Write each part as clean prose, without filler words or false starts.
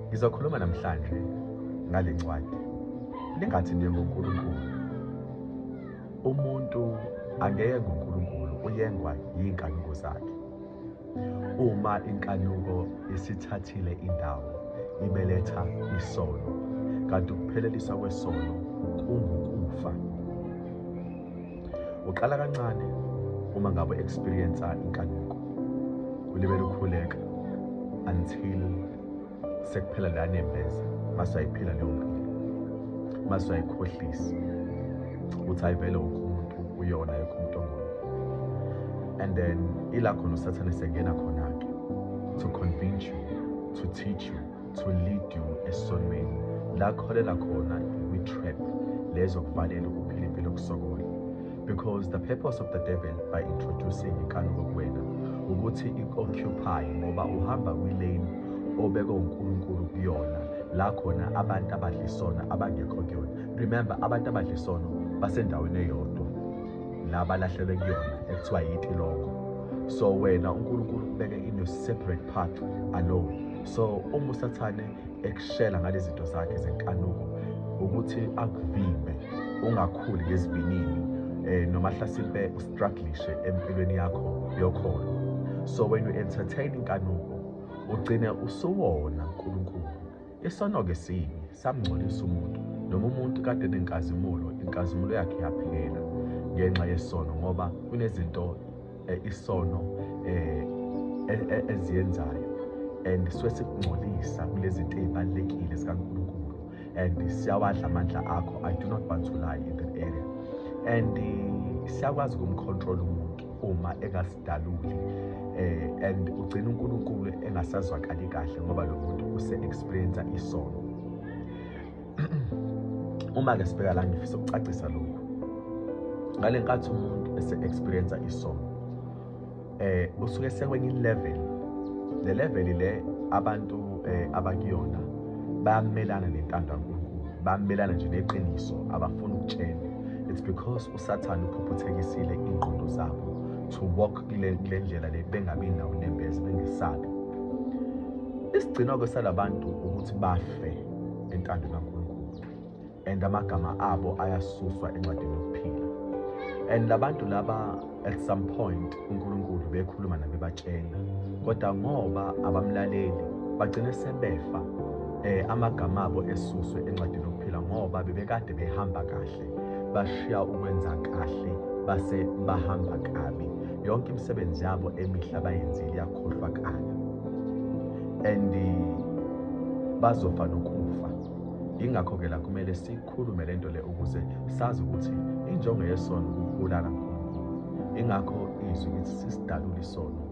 Ngizokhuluma namhlanje ngale ncwadi. Lingathi njengoNkulunkulu. Umuntu angeke ngoNkulunkulu, uyengwa yinkanuko zakhe. Uma inkanuko isithathile indawo, ibeletha isono, kanti ukupheleliswa kwesono kungukufa. Uqala kancane uma ngabe experience inkanuko, ulibele ukhuleka until sekuphela la nembeza, masayiphila leyo mpilo, masayikhohlisa uthi ayivele umuntu uyona yekho umuntu ongoyo. And then ila khona usathane sengena khona-ke to convince you, to teach you, to lead you esonweni, la kholela khona kwi-trap lezo kufanele uphile impilo yokusokola. Because the purpose of the devil by introducing inkanuko kuwena ukuthi i-occupy, ngoba uhamba kwi-lane obekwe uNkulunkulu kuyona, la khona abantu abadla isono abangekho kuyona. Remember, abantu abadla isono basendaweni eyodwa la balahlelwe kuyona ekuthiwa yitilongo. So wena uNkulunkulu kubeke in a separate path alone. So uma usathane ekushela ngale zinto zakhe zenkanuko ukuthi akuvimbe ungakhuli ngezibinini, noma hlasimpe ustrugglishe empilweni yakho yokholo. So when you entertain inkanuko, ugcine usuwona uNkulunkulu. Isono-ke sibi, samngcolisa umuntu. Noma umuntu kade enenkazimulo, inkazimulo yakhe yaphela ngenxa yesono, ngoba kunezinto isono eziyenzayo and suke sikungcolisa kulezi zinto ezibalekile zikaNkulunkulu, and siyawadla amandla akho. I do not want to lie in that area. And siyakwazi ukumcontrol umuntu uma engasidaluli, and ugcina uNkulunkulu engasazwakali kahle ngoba lo muntu use-experience isono. Uma-ke sibheka la, ngifisa ukucacisa lokhu. Ngale nkathi umuntu ese-experience isono, usuke sekwenye level. Le level le abantu abakuyona bayamelana nentando kaNkulunkulu, bayamelana nje neqiniso, abafuna ukutshela. It's because uSathane uphuphuthekisile ingqondo zabo to walk kule ndlela le bengabi nawo nembeza, bengesabi. Isigcino-ke salabantu ukuthi bafe entandweni kaNkulunkulu, and amagama abo ayasuswa encwadini yokuphila. And labantu laba at some point uNkulunkulu bekhuluma nabo ebatshela, kodwa ngoba abamlaleli bagcine sebefa, amagama abo esuswe encwadini yokuphila, ngoba bebekade behamba kahle, bashiya ukwenza kahle, base bahamba kabi. Yonke imisebenzi yabo emihle abayenzile yakhohlwakala, and bazofa nokufa. Ingakho-ke la kumele sikhulume lento le ukuze sazi ukuthi injongo yesono ukubulala uNkulunkulu. Ingakho izwi lithi sisidalule isono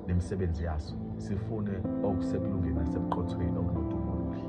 nemisebenzi yaso, sifune okusekulungeni nasebuqothweni okunodumo oluhle.